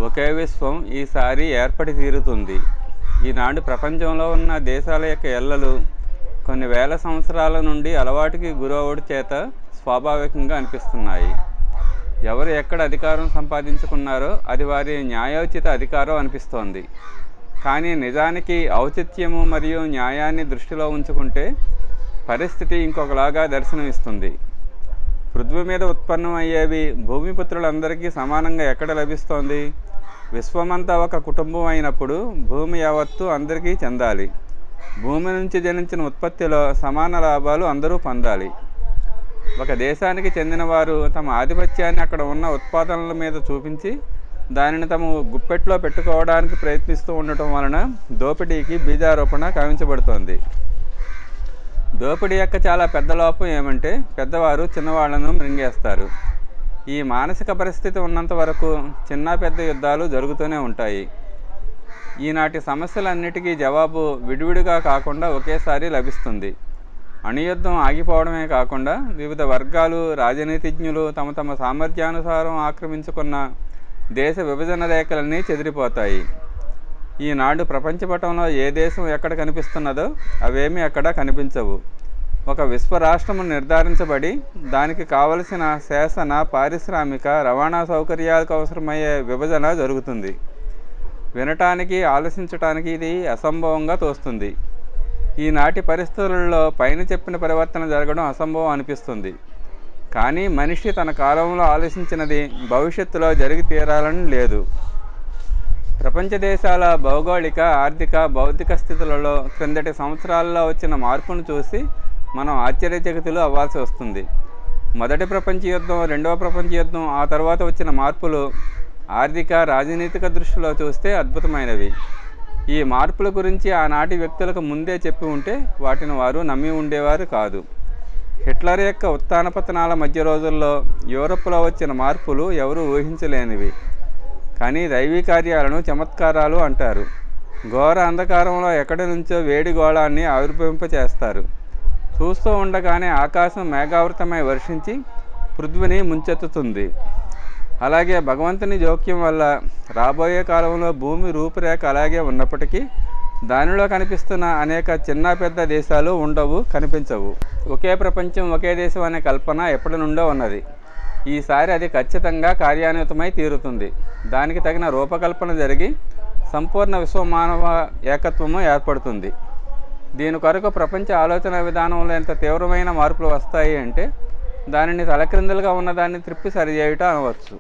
ఒకే విశ్వం ఈసారి ఏర్పడి తీరుతుంది. ఈనాడు ప్రపంచంలో ఉన్న దేశాల యొక్క ఎల్లలు కొన్ని వేల సంవత్సరాల నుండి అలవాటుకి గురవుడు చేత స్వాభావికంగా అనిపిస్తున్నాయి. ఎవరు ఎక్కడ అధికారం సంపాదించుకున్నారో అది వారి న్యాయోచిత అధికారం అనిపిస్తోంది. కానీ నిజానికి ఔచిత్యము మరియు న్యాయాన్ని దృష్టిలో ఉంచుకుంటే పరిస్థితి ఇంకొకలాగా దర్శనమిస్తుంది. పృథ్వీ మీద ఉత్పన్నం అయ్యేవి భూమిపుత్రులందరికీ సమానంగా ఎక్కడ లభిస్తోంది? విశ్వమంతా ఒక కుటుంబం అయినప్పుడు భూమి యావత్తు అందరికీ చెందాలి. భూమి నుంచి జనించిన ఉత్పత్తిలో సమాన లాభాలు అందరూ పొందాలి. ఒక దేశానికి చెందిన వారు తమ ఆధిపత్యాన్ని అక్కడ ఉన్న ఉత్పాదనల మీద చూపించి దానిని తమ గుప్పెట్లో పెట్టుకోవడానికి ప్రయత్నిస్తూ ఉండటం వలన దోపిడీకి బీజారోపణ కావించబడుతోంది. దోపిడీ యొక్క చాలా పెద్ద లోపం ఏమంటే పెద్దవారు చిన్నవాళ్లను మృంగేస్తారు. ఈ మానసిక పరిస్థితి ఉన్నంత వరకు చిన్న పెద్ద యుద్ధాలు జరుగుతూనే ఉంటాయి. ఈనాటి సమస్యలన్నిటికీ జవాబు విడివిడిగా కాకుండా ఒకేసారి లభిస్తుంది. అణుయుద్ధం ఆగిపోవడమే కాకుండా వివిధ వర్గాలు రాజనీతిజ్ఞులు తమ తమ సామర్థ్యానుసారం ఆక్రమించుకున్న దేశ విభజన రేఖలన్నీ చెదిరిపోతాయి. ఈనాడు ప్రపంచపటంలో ఏ దేశం ఎక్కడ కనిపిస్తున్నదో అవేమీ అక్కడ కనిపించవు. ఒక విశ్వరాష్ట్రము నిర్ధారించబడి దానికి కావలసిన శాసన, పారిశ్రామిక, రవాణా సౌకర్యాలకు అవసరమయ్యే విభజన జరుగుతుంది. వినటానికి, ఆలోచించటానికి ఇది అసంభవంగా తోస్తుంది. ఈనాటి పరిస్థితులలో పైన చెప్పిన పరివర్తన జరగడం అసంభవం అనిపిస్తుంది. కానీ మనిషి తన కాలంలో ఆలోచించినది భవిష్యత్తులో జరిగి తీరాలని లేదు. ప్రపంచ దేశాల భౌగోళిక, ఆర్థిక, బౌద్ధిక స్థితులలో క్రిందటి సంవత్సరాల్లో వచ్చిన మార్పును చూసి మనం ఆశ్చర్యచకితులు అవ్వాల్సి వస్తుంది. మొదటి ప్రపంచ యుద్ధం, రెండవ ప్రపంచ యుద్ధం, ఆ తర్వాత వచ్చిన మార్పులు ఆర్థిక, రాజనీతిక దృష్టిలో చూస్తే అద్భుతమైనవి. ఈ మార్పుల గురించి ఆనాటి వ్యక్తులకు ముందే చెప్పి ఉంటే వాటిని వారు నమ్మి ఉండేవారు కాదు. హిట్లర్ యొక్క ఉత్థానపతనాల మధ్య రోజుల్లో యూరప్లో వచ్చిన మార్పులు ఎవరూ ఊహించలేనివి. కానీ దైవీ కార్యాలను చమత్కారాలు అంటారు. ఘోర అంధకారంలో ఎక్కడి నుంచో వేడి గోళాన్ని ఆవిర్భవింపచేస్తారు. చూస్తూ ఉండగానే ఆకాశం మేఘావృతమై వర్షించి పృథ్వీని ముంచెత్తుతుంది. అలాగే భగవంతుని జోక్యం వల్ల రాబోయే కాలంలో భూమి రూపురేఖ అలాగే ఉన్నప్పటికీ దానిలో కనిపిస్తున్న అనేక చిన్న పెద్ద దేశాలు ఉండవు, కనిపించవు. ఒకే ప్రపంచం, ఒకే దేశం అనే కల్పన ఎప్పటి నుండో ఉన్నది. ఈసారి అది ఖచ్చితంగా కార్యాన్వితమై తీరుతుంది. దానికి తగిన రూపకల్పన జరిగి సంపూర్ణ విశ్వమానవ ఏకత్వము ఏర్పడుతుంది. దీని కొరకు ప్రపంచ ఆలోచన విధానంలో ఎంత తీవ్రమైన మార్పులు వస్తాయి అంటే దానిని తలక్రిందులుగా ఉన్నదాన్ని త్రిప్పి సరిచేయుట అనవచ్చు.